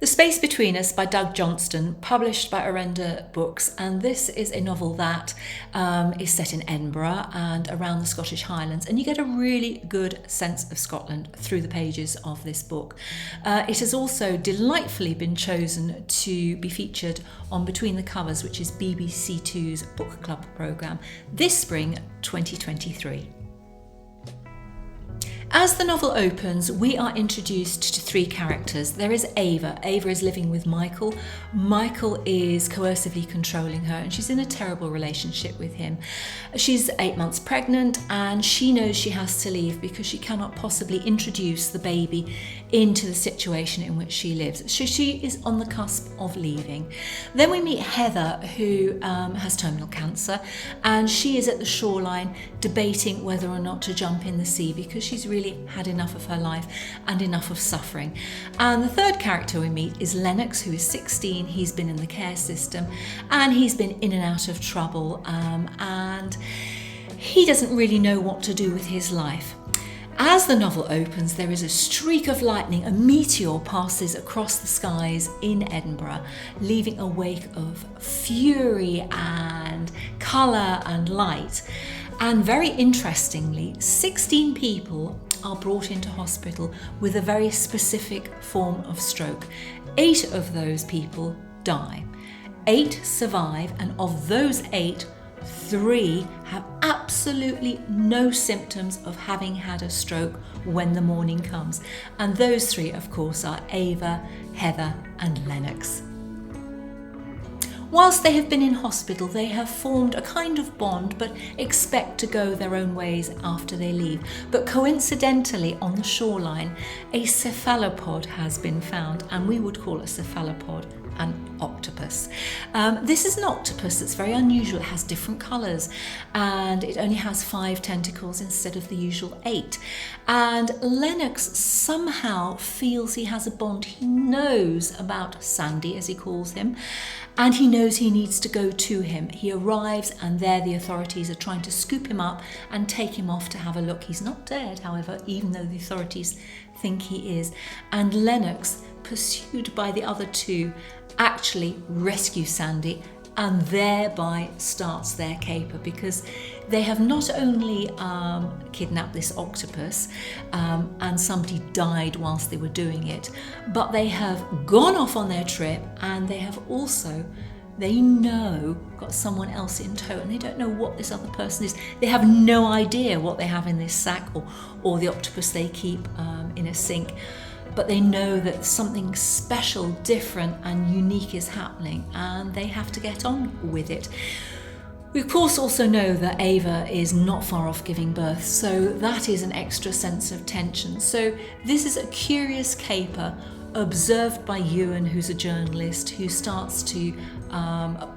The Space Between Us by Doug Johnstone, published by Orenda Books, and this is a novel that is set in Edinburgh and around the Scottish Highlands, and you get a really good sense of Scotland through the pages of this book. It has also delightfully been chosen to be featured on Between the Covers, which is BBC Two's book club programme, this spring 2023. As the novel opens, we are introduced to three characters. There is Ava. Ava is living with Michael. Michael is coercively controlling her, and she's in a terrible relationship with him. She's 8 months pregnant, and she knows she has to leave because she cannot possibly introduce the baby into the situation in which she lives. So she is on the cusp of leaving. Then we meet Heather, who has terminal cancer, and she is at the shoreline debating whether or not to jump in the sea because she's really had enough of her life and enough of suffering. And the third character we meet is Lennox, who is 16. He's been in the care system and he's been in and out of trouble, and he doesn't really know what to do with his life. As the novel opens, there is a streak of lightning. A meteor passes across the skies in Edinburgh, leaving a wake of fury and colour and light. And very interestingly, 16 people are brought into hospital with a very specific form of stroke. 8 of those people die. 8 survive, and of those 8, 3 have absolutely no symptoms of having had a stroke when the morning comes. And those 3, of course, are Ava, Heather, and Lennox. Whilst they have been in hospital, they have formed a kind of bond, but expect to go their own ways after they leave. But coincidentally, on the shoreline, a cephalopod has been found, and we would call a cephalopod an octopus. This is an octopus that's very unusual. It has different colours, and it only has 5 tentacles instead of the usual 8. And Lennox somehow feels he has a bond. He knows about Sandy, as he calls him, and he knows he needs to go to him. He arrives, and there the authorities are trying to scoop him up and take him off to have a look. He's not dead, however, even though the authorities think he is. And Lennox, pursued by the other 2, actually rescue Sandy, and thereby starts their caper, because they have not only kidnapped this octopus and somebody died whilst they were doing it, but they have gone off on their trip, and they have also, they know, got someone else in tow, and they don't know what this other person is. They have no idea what they have in this sack, or the octopus they keep in a sink. But they know that something special, different and unique is happening, and they have to get on with it. We of course also know that Ava is not far off giving birth, so that is an extra sense of tension. So this is a curious caper observed by Ewan, who's a journalist, who starts to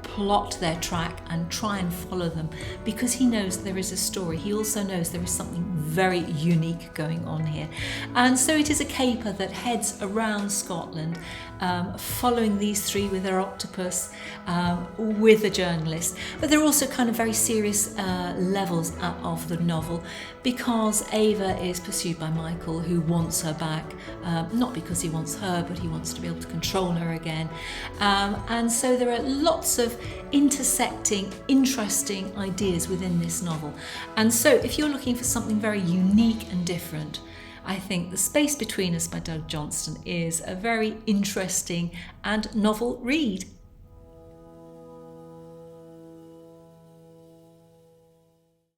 plot their track and try and follow them, because he knows there is a story. He also knows there is something very unique going on here. And so it is a caper that heads around Scotland, following these 3 with their octopus, with a journalist. But there are also kind of very serious levels of the novel, because Ava is pursued by Michael, who wants her back, not because he wants her, but he wants to be able to control her again. And so there are lots of intersecting, interesting ideas within this novel. And so if you're looking for something very unique and different, I think The Space Between Us by Doug Johnstone is a very interesting and novel read.